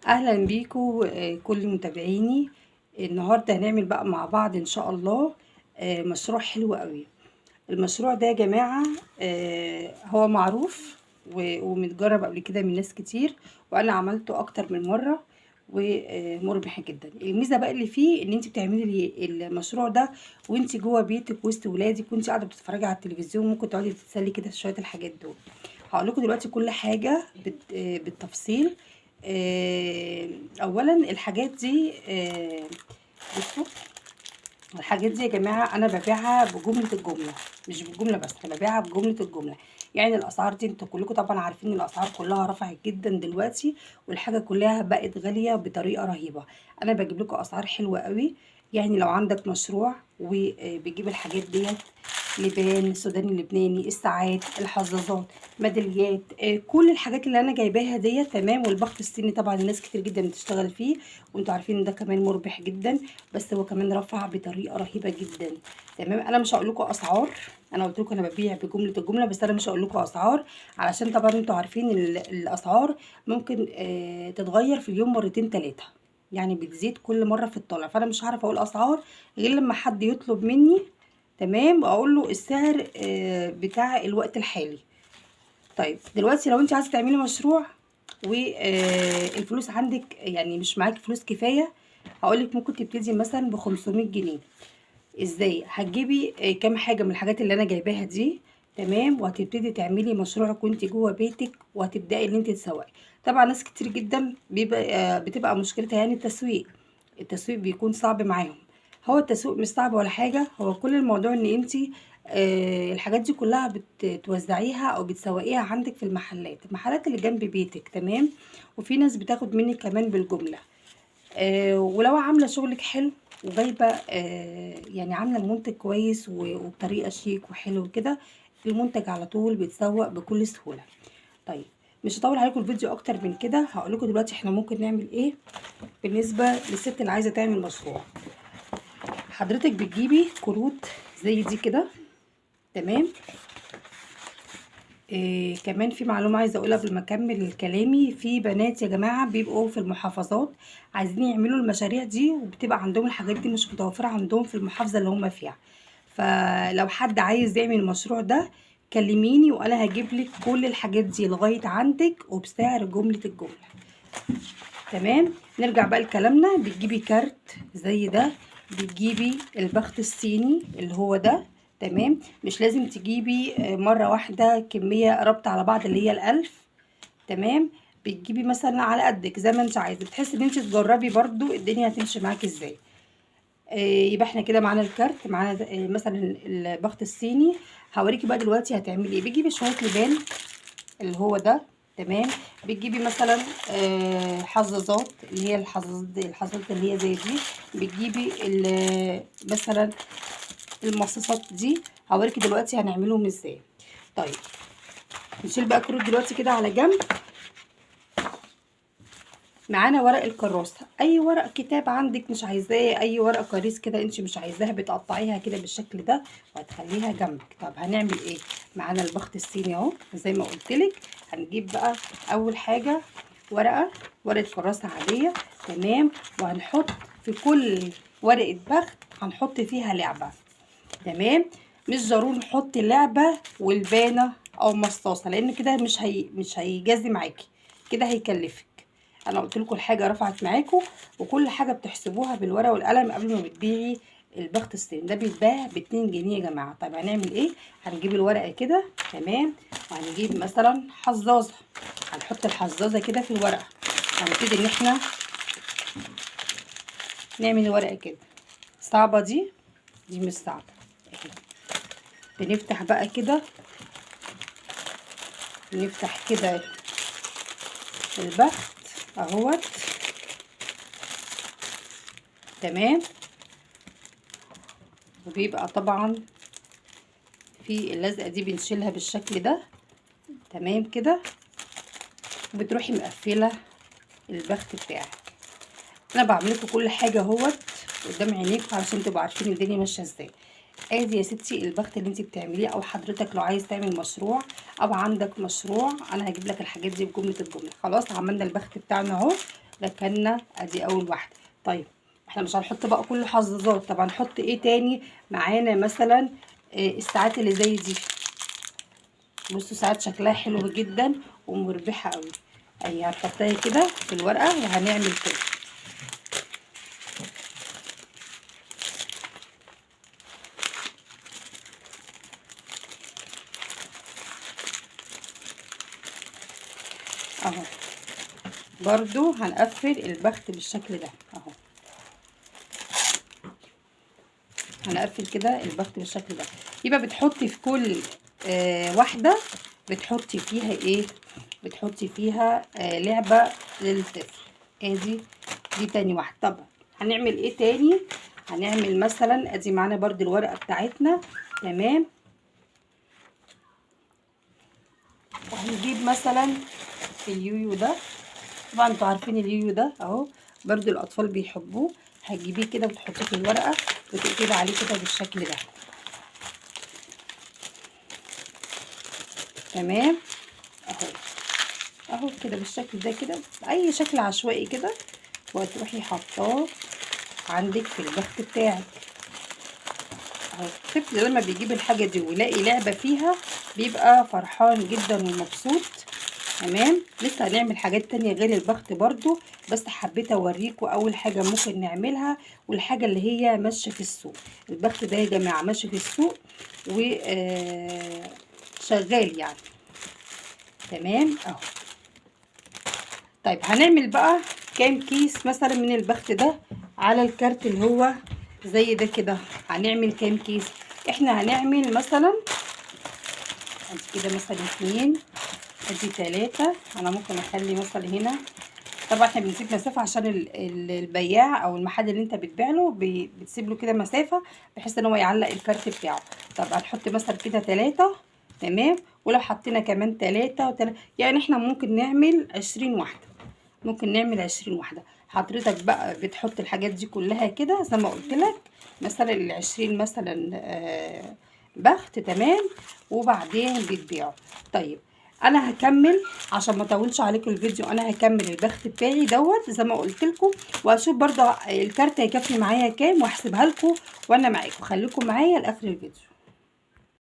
اهلا بيكم كل متابعيني. النهارده هنعمل بقى مع بعض ان شاء الله مشروع حلو قوي. المشروع ده يا جماعه هو معروف ومتجرب قبل كده من ناس كتير، وانا عملته اكتر من مره ومربح جدا. الميزه بقى اللي فيه ان انت بتعملي المشروع ده وانت جوه بيتك وسط ولادك وانت قاعده بتتفرجي على التلفزيون، ممكن تقعدي تتسلي كده في شويه الحاجات دول. هقول لكم دلوقتي كل حاجه بالتفصيل. اولا الحاجات دي بصوا، الحاجات دي يا جماعه انا ببيعها بجمله الجمله، مش بالجمله بس، انا ببيعها بجمله الجمله. يعني الاسعار دي انتوا كلكم طبعا عارفين ان الاسعار كلها رفعت جدا دلوقتي، والحاجه كلها بقت غاليه بطريقه رهيبه. انا بجيب لكم اسعار حلوه قوي. يعني لو عندك مشروع وبتجيب الحاجات ديت، لبان سوداني لبناني، الساعات، الحظاظات، ميداليات، كل الحاجات اللي انا جايباها ديت تمام. والبخت الصيني طبعا الناس كتير جدا بتشتغل فيه، وانتوا عارفين ان ده كمان مربح جدا، بس هو كمان رفع بطريقه رهيبه جدا. تمام. انا مش هقول لكم اسعار، انا قلت لكم انا ببيع بجمله الجمله، بس انا مش هقول لكم اسعار علشان طبعا انتوا عارفين الاسعار ممكن تتغير في اليوم مرتين ثلاثه، يعني بتزيد كل مره في الطلع. فانا مش هعرف اقول اسعار غير لما حد يطلب مني، تمام، واقول له السعر بتاع الوقت الحالي. طيب دلوقتي لو انت عايزه تعملي مشروع والفلوس عندك يعني مش معاكي فلوس كفايه، هقولك ممكن تبتدي مثلا ب 500 جنيه. ازاي هتجيبي كام حاجه من الحاجات اللي انا جايباها دي، تمام، وهتبتدي تعملي مشروعك وانت جوه بيتك، وهتبداي ان انت تسوقي. طبعا ناس كتير جدا بتبقى مشكلتها يعني التسويق. التسويق بيكون صعب معاهم. هو التسويق مش صعب ولا حاجه، هو كل الموضوع ان انت الحاجات دي كلها بتوزعيها او بتسوقيها عندك في المحلات اللي جنب بيتك، تمام. وفي ناس بتاخد منك كمان بالجمله. ولو عامله شغلك حلو وجايبه يعني عامله المنتج كويس وبطريقه شيك وحلو كده، المنتج على طول بيتسوق بكل سهوله. طيب مش هطول عليكم الفيديو اكتر من كده، هقول لكم دلوقتي احنا ممكن نعمل ايه بالنسبه للست اللي عايزه تعمل مشروع. حضرتك بتجيبي كروت زي دي كده، تمام. كمان في معلومة عايزة اقولها قبل ما اكمل كلامي. في بنات يا جماعة بيبقوا في المحافظات عايزين يعملوا المشاريع دي، وبتبقى عندهم الحاجات دي مش متوفرة عندهم في المحافظة اللي هم فيها. فلو حد عايز يعمل المشروع ده كلميني وانا هجيب لك كل الحاجات دي لغاية عندك وبسعر جملة الجملة. تمام. نرجع بقى لكلامنا. بتجيبي كارت زي ده، بتجيبي البخت الصيني اللي هو ده، تمام. مش لازم تجيبي مرة واحدة كمية رابطة على بعض اللي هي الألف، تمام. بتجيبي مثلا على قدك زي ما انت عايزه، بتحسي ان انت تجربي برضو الدنيا هتمشي معاكي ازاي. يبقى احنا كده معانا الكارت، معانا مثلا البخت الصيني. هوريكي بقى دلوقتي هتعملي ايه. بتجيبي شويه لبان اللي هو ده، تمام. بتجيبي مثلا حظاظات اللي هي الحظاظات اللي هي زي دي. بتجيبي مثلا المصاصات دي. هوريكي دلوقتي هنعملهم ازاي. طيب نشيل بقى كروت دلوقتي كده على جنب. معانا ورق الكراسة، اي ورق كتاب عندك مش عايزاه، اي ورق كريس كده انت مش عايزاها، بتقطعيها كده بالشكل ده وهتخليها جنبك. طب هنعمل ايه؟ معانا البخت الصيني اهو زي ما قلتلك. هنجيب بقى اول حاجة ورقة كراسة عادية، تمام. وهنحط في كل ورقة بخت هنحط فيها لعبة، تمام. مش ضروري نحط لعبة والبانة او مصاصة، لان كده مش هيجازي معاكي، كده هيكلفك. انا قلت لكم الحاجه رفعت معاكم، وكل حاجه بتحسبوها بالورقه والقلم قبل ما بتبيعي البخت الصيني. ده بيتباع ب2 جنيه يا جماعه. طيب هنعمل ايه؟ هنجيب الورقه كده، تمام، وهنجيب مثلا حظاظه، هنحط الحظاظه كده في الورقه، هنبتدي ان احنا نعمل الورقه كده. صعبه دي مش صعبه اهي. بنفتح بقى كده، نفتح كده البخت اهوت، تمام. وبيبقى طبعا في اللزقه دي بنشيلها بالشكل ده، تمام كده. وبتروحي مقفله البخت بتاعك. انا بعمل لكم كل حاجه اهوت قدام عينيكم علشان تبقوا عارفين الدنيا ماشيه ازاي. ادي يا ستي البخت اللي انت بتعمليه، او حضرتك لو عايز تعمل مشروع او عندك مشروع، انا هجيب لك الحاجات دي بجمله الجمله. خلاص عملنا البخت بتاعنا اهو، ركنا ادي اول واحده. طيب احنا مش هنحط بقى كل حظاظات، طب هنحط ايه تاني معانا؟ مثلا الساعات اللي زي دي، بصوا ساعات شكلها حلو جدا ومربحه قوي اهي. هنحطها كده في الورقه وهنعمل كده اهو. برضو هنقفل البخت بالشكل ده اهو، هنقفل كده البخت بالشكل ده. يبقى بتحطي في كل واحده بتحطي فيها ايه؟ بتحطي فيها لعبه للطفل. ادي دي تاني واحده. طب هنعمل ايه تاني؟ هنعمل مثلا ادي معانا برضو الورقه بتاعتنا، تمام. وهنجيب مثلا اليويو ده، طبعا انتوا عارفين اليويو ده اهو، برضو الاطفال بيحبوه. هتجيبيه كده وتحطيه في الورقه وتقفلي عليه كده بالشكل ده، تمام اهو. اهو كده بالشكل ده كده، اي شكل عشوائي كده، وهتروحي حاطاه عندك في البخت بتاعك اهو. الطفل لما بيجيب الحاجه دي ويلاقي لعبه فيها بيبقى فرحان جدا ومبسوط، تمام. لسه هنعمل حاجات تانية غير البخت برضو، بس حبيت اوريكم اول حاجه ممكن نعملها والحاجه اللي هي ماشيه في السوق. البخت ده يا جماعه ماشي في السوق و شغال يعني، تمام اهو. طيب هنعمل بقى كام كيس مثلا من البخت ده على الكارت اللي هو زي ده كده؟ هنعمل كام كيس؟ احنا هنعمل مثلا ادي كده مثلا 2، ادي 3. انا ممكن اخلي مثلا هنا، طبعا احنا بنسيب مسافه عشان البياع او المحل اللي انت بتبيع له بتسيب له كده مسافه بحيث ان هو يعلق الكارت بتاعه. طب هنحط مثلا كده 3، تمام. ولو حطينا كمان 3 يعني احنا ممكن نعمل 20 واحده، ممكن نعمل 20 واحده. حضرتك بقى بتحط الحاجات دي كلها كده زي ما قلت لك، مثلا ال20 مثلا بخت، تمام. وبعدين بتبيعه. طيب انا هكمل عشان ما اطولش عليكم الفيديو، انا هكمل البخت بتاعي دوت زي ما قلت لكم، واشوف برضه الكارت هيكفي معايا كام واحسبها لكم وانا معاكم. خليكم معايا لاخر الفيديو.